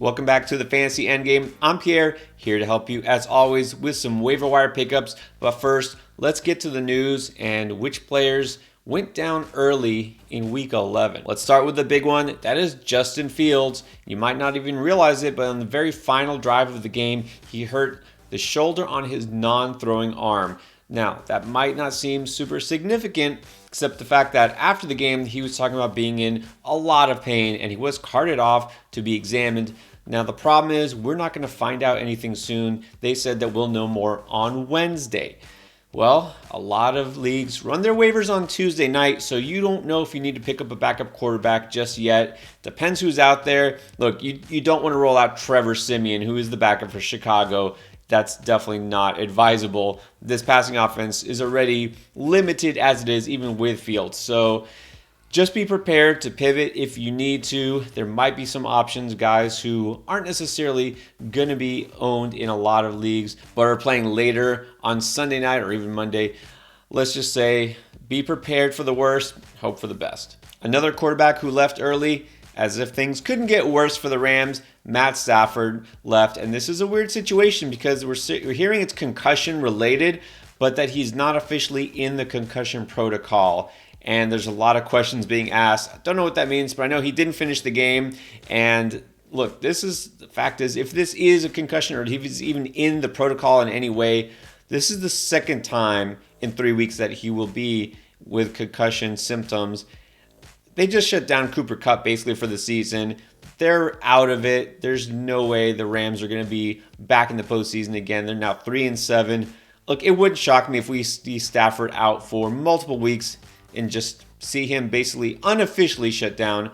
Welcome back to the Fantasy Endgame. I'm Pierre, here to help you as always with some waiver wire pickups. But first, let's get to the news and which players went down early in week 11. Let's start with the big one. That is Justin Fields. You might not even realize it, but on the very final drive of the game, he hurt the shoulder on his non-throwing arm. Now, that might not seem super significant, except the fact that after the game, he was talking about being in a lot of pain and he was carted off to be examined. Now, the problem is we're not going to find out anything soon. They said that we'll know more on Wednesday. Well, a lot of leagues run their waivers on Tuesday night, so you don't know if you need to pick up a backup quarterback just yet. Depends who's out there. Look, you don't want to roll out Trevor Siemian, who is the backup for Chicago. That's definitely not advisable. This passing offense is already limited as it is, even with Fields. So just be prepared to pivot if you need to. There might be some options, guys who aren't necessarily going to be owned in a lot of leagues, but are playing later on Sunday night or even Monday. Let's just say be prepared for the worst, hope for the best. Another quarterback who left early, as if things couldn't get worse for the Rams, Matt Stafford left. And this is a weird situation because we're hearing it's concussion related, but that he's not officially in the concussion protocol. And there's a lot of questions being asked. I don't know what that means, but I know he didn't finish the game. And look, the fact is, if this is a concussion or if he's even in the protocol in any way, this is the second time in 3 weeks that he will be with concussion symptoms. They just shut down Cooper Kupp basically for the season. They're out of it. There's no way the Rams are going to be back in the postseason again. They're now 3-7. Look, it wouldn't shock me if we see Stafford out for multiple weeks and just see him basically unofficially shut down.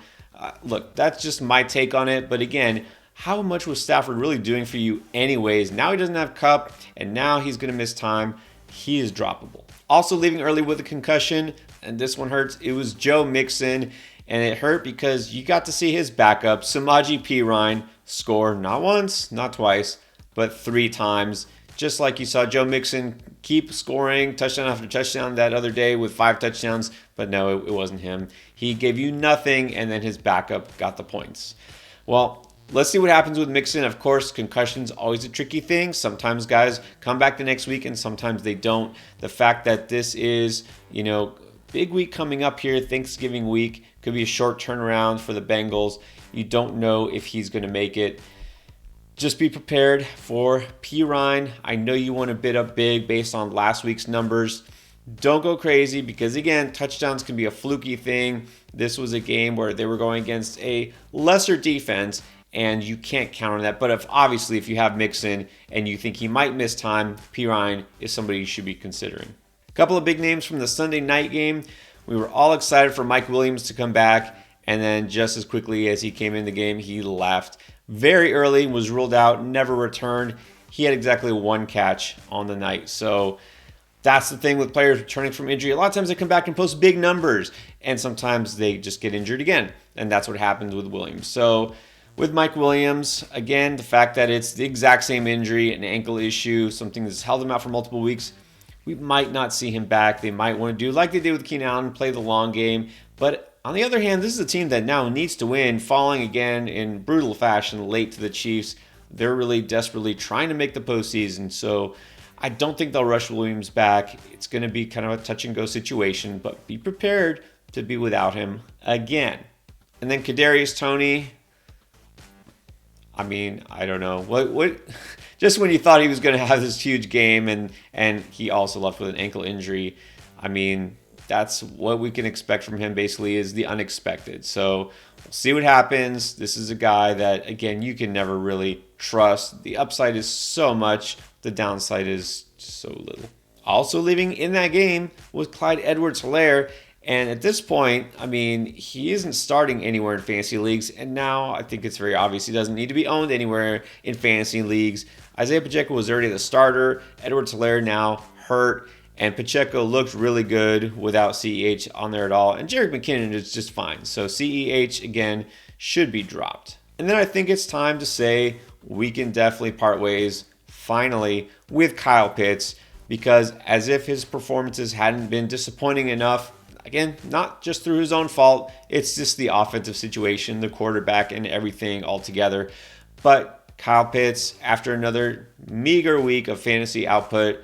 Look, that's just my take on it. But again, how much was Stafford really doing for you anyways? Now he doesn't have Kupp, and now he's going to miss time. He is droppable. Also leaving early with a concussion, and this one hurts, it was Joe Mixon. And it hurt because you got to see his backup, Samaje Perine, score not once, not twice, but 3 times. Just like you saw Joe Mixon keep scoring touchdown after touchdown that other day with 5 touchdowns. But no, it wasn't him. He gave you nothing, and then his backup got the points. Well, let's see what happens with Mixon. Of course, concussion's always a tricky thing. Sometimes guys come back the next week, and sometimes they don't. The fact that this is, big week coming up here, Thanksgiving week, could be a short turnaround for the Bengals. You don't know if he's going to make it. Just be prepared for Perine. I know you want to bid up big based on last week's numbers. Don't go crazy because, again, touchdowns can be a fluky thing. This was a game where they were going against a lesser defense, and you can't count on that. But if you have Mixon and you think he might miss time, Perine is somebody you should be considering. A couple of big names from the Sunday night game. We were all excited for Mike Williams to come back, and then just as quickly as he came in the game, he left. Very early, was ruled out, never returned. He had exactly 1 catch on the night. So that's the thing with players returning from injury. A lot of times they come back and post big numbers, and sometimes they just get injured again, and that's what happens with Williams. So with Mike Williams, again, the fact that it's the exact same injury, an ankle issue, something that's held him out for multiple weeks, we might not see him back. They might want to do like they did with Keenan Allen, play the long game. But on the other hand, this is a team that now needs to win, falling again in brutal fashion late to the Chiefs. They're really desperately trying to make the postseason. So I don't think they'll rush Williams back. It's going to be kind of a touch-and-go situation, but be prepared to be without him again. And then Kadarius Toney, I don't know. What? Just when you thought he was going to have this huge game and he also left with an ankle injury, that's what we can expect from him basically is the unexpected. So we'll see what happens. This is a guy that, again, you can never really trust. The upside is so much. The downside is so little. Also leaving in that game was Clyde Edwards-Helaire. And at this point, he isn't starting anywhere in fantasy leagues. And now I think it's very obvious he doesn't need to be owned anywhere in fantasy leagues. Isaiah Pacheco was already the starter. Edwards-Helaire now hurt. And Pacheco looked really good without CEH on there at all. And Jerick McKinnon is just fine. So CEH, again, should be dropped. And then I think it's time to say we can definitely part ways, finally, with Kyle Pitts. Because as if his performances hadn't been disappointing enough, again, not just through his own fault, it's just the offensive situation, the quarterback, and everything altogether. But Kyle Pitts, after another meager week of fantasy output,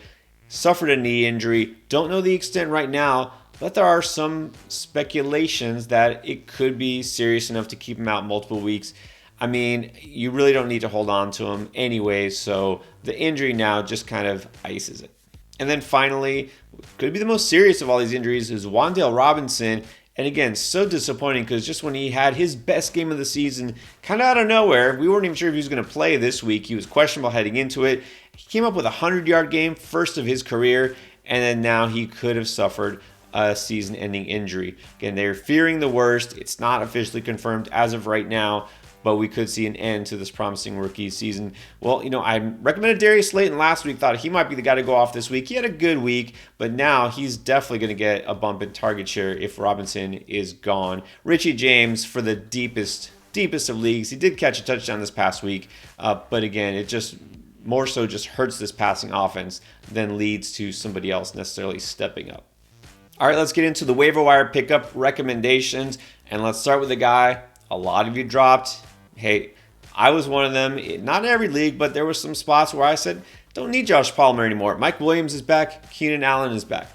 suffered a knee injury. Don't know the extent right now, but there are some speculations that it could be serious enough to keep him out multiple weeks. I mean, you really don't need to hold on to him anyway, so the injury now just kind of ices it. And then finally, could be the most serious of all these injuries is Wan'Dale Robinson. And again, so disappointing because just when he had his best game of the season, kind of out of nowhere, we weren't even sure if he was going to play this week. He was questionable heading into it. He came up with a 100-yard game, first of his career, and then now he could have suffered a season-ending injury. Again, they're fearing the worst. It's not officially confirmed as of right now, but we could see an end to this promising rookie season. Well, I recommended Darius Slayton last week, thought he might be the guy to go off this week. He had a good week, but now he's definitely going to get a bump in target share if Robinson is gone. Richie James, for the deepest of leagues, he did catch a touchdown this past week, but again, it just more so just hurts this passing offense than leads to somebody else necessarily stepping up. All right, let's get into the waiver wire pickup recommendations, and let's start with a guy a lot of you dropped. Hey, I was one of them. Not in every league, but there were some spots where I said, don't need Josh Palmer anymore. Mike Williams is back. Keenan Allen is back.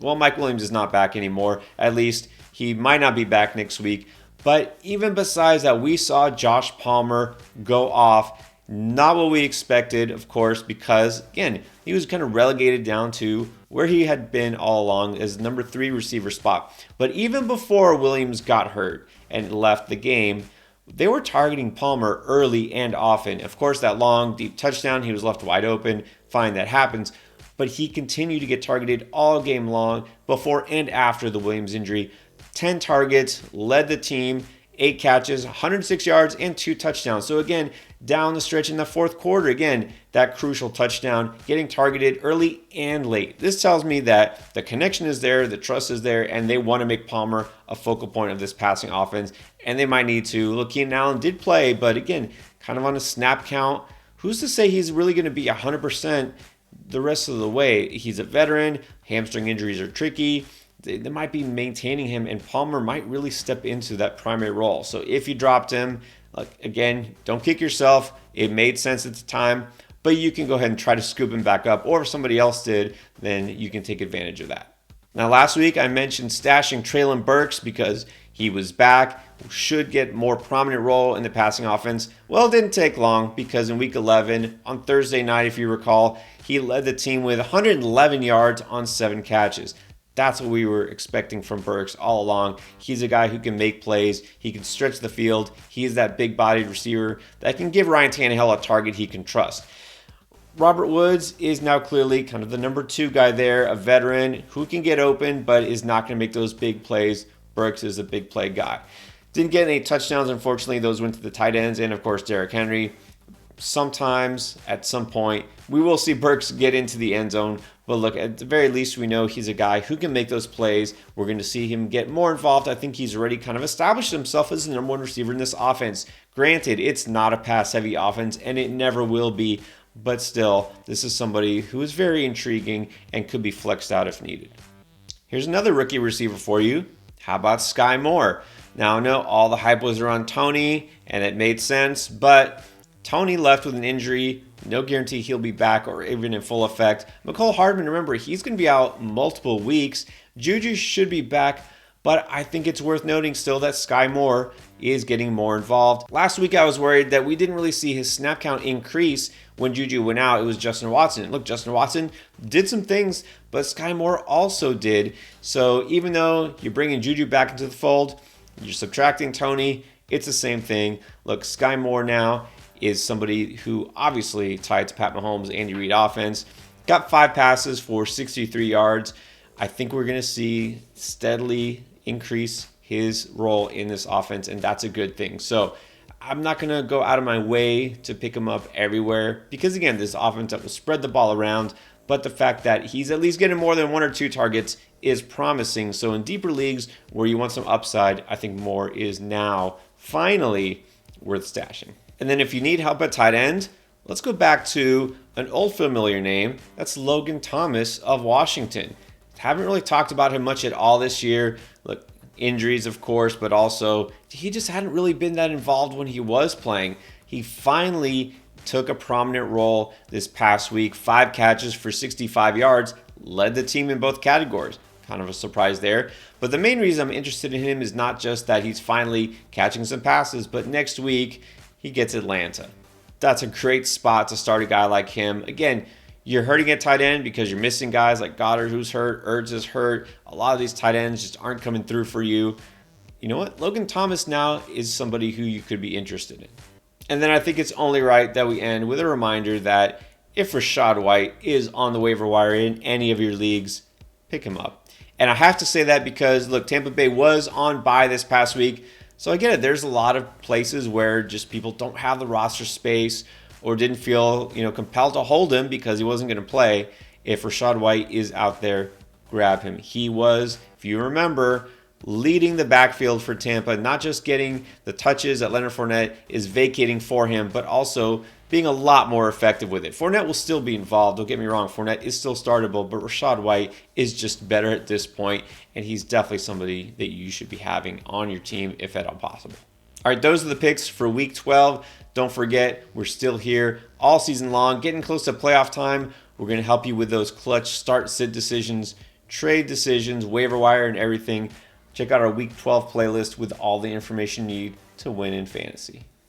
Well, Mike Williams is not back anymore. At least he might not be back next week. But even besides that, we saw Josh Palmer go off. Not what we expected, of course, because, again, he was kind of relegated down to where he had been all along as number 3 receiver spot. But even before Williams got hurt and left the game, they were targeting Palmer early and often. Of course, that long, deep touchdown, he was left wide open. Fine, that happens. But he continued to get targeted all game long before and after the Williams injury. 10 targets, led the team, 8 catches, 106 yards, and 2 touchdowns. So again, down the stretch in the fourth quarter, again, that crucial touchdown, getting targeted early and late. This tells me that the connection is there, the trust is there, and they want to make Palmer a focal point of this passing offense, and they might need to. Look, Keenan Allen did play, but again, kind of on a snap count. Who's to say he's really going to be 100% the rest of the way? He's a veteran. Hamstring injuries are tricky. They might be maintaining him, and Palmer might really step into that primary role. So if you dropped him, again, don't kick yourself. It made sense at the time, but you can go ahead and try to scoop him back up, or if somebody else did, then you can take advantage of that. Now, last week I mentioned stashing Treylon Burks because he was back, should get more prominent role in the passing offense. Well, it didn't take long because in week 11, on Thursday night, if you recall, he led the team with 111 yards on 7 catches. That's what we were expecting from Burks all along. He's a guy who can make plays. He can stretch the field. He is that big-bodied receiver that can give Ryan Tannehill a target he can trust. Robert Woods is now clearly kind of the number 2 guy there, a veteran who can get open but is not going to make those big plays. Burks is a big play guy. Didn't get any touchdowns, unfortunately. Those went to the tight ends and, of course, Derrick Henry. Sometimes, at some point, we will see Burks get into the end zone. But look, at the very least, we know he's a guy who can make those plays. We're going to see him get more involved. I think he's already kind of established himself as the number 1 receiver in this offense. Granted, it's not a pass-heavy offense, and it never will be. But still, this is somebody who is very intriguing and could be flexed out if needed. Here's another rookie receiver for you. How about Sky Moore? Now, I know all the hype was around Tony, and it made sense, but Tony left with an injury. No guarantee he'll be back or even in full effect. Mecole Hardman, remember, he's going to be out multiple weeks. Juju should be back, but I think it's worth noting still that Sky Moore is getting more involved. Last week I was worried that we didn't really see his snap count increase when Juju went out. It was Justin Watson. Look, Justin Watson did some things, but Sky Moore also did. So even though you're bringing Juju back into the fold, you're subtracting Tony, it's the same thing. Look, Sky Moore now is somebody who obviously tied to Pat Mahomes' Andy Reid offense. Got 5 passes for 63 yards. I think we're going to see steadily increase his role in this offense, and that's a good thing. So I'm not going to go out of my way to pick him up everywhere because, again, this offense that will spread the ball around, but the fact that he's at least getting more than 1 or 2 targets is promising. So in deeper leagues where you want some upside, I think Moore is now finally worth stashing. And then if you need help at tight end, let's go back to an old familiar name. That's Logan Thomas of Washington. Haven't really talked about him much at all this year. Look, injuries, of course, but also he just hadn't really been that involved when he was playing. He finally took a prominent role this past week. 5 catches for 65 yards, led the team in both categories. Kind of a surprise there. But the main reason I'm interested in him is not just that he's finally catching some passes, but next week he gets Atlanta. That's a great spot to start a guy like him. Again, you're hurting at tight end because you're missing guys like Goddard who's hurt, Ertz is hurt. A lot of these tight ends just aren't coming through for you. You know what? Logan Thomas now is somebody who you could be interested in. And then I think it's only right that we end with a reminder that if Rachaad White is on the waiver wire in any of your leagues, pick him up. And I have to say that because, look, Tampa Bay was on bye this past week. So I get it. There's a lot of places where just people don't have the roster space or didn't feel, compelled to hold him because he wasn't going to play. If Rachaad White is out there, grab him. He was, if you remember, leading the backfield for Tampa, not just getting the touches that Leonard Fournette is vacating for him, but also being a lot more effective with it. Fournette will still be involved. Don't get me wrong. Fournette is still startable, but Rachaad White is just better at this point, and he's definitely somebody that you should be having on your team if at all possible. All right, those are the picks for Week 12. Don't forget, we're still here all season long, getting close to playoff time. We're going to help you with those clutch start-sit decisions, trade decisions, waiver wire, and everything. Check out our Week 12 playlist with all the information you need to win in fantasy.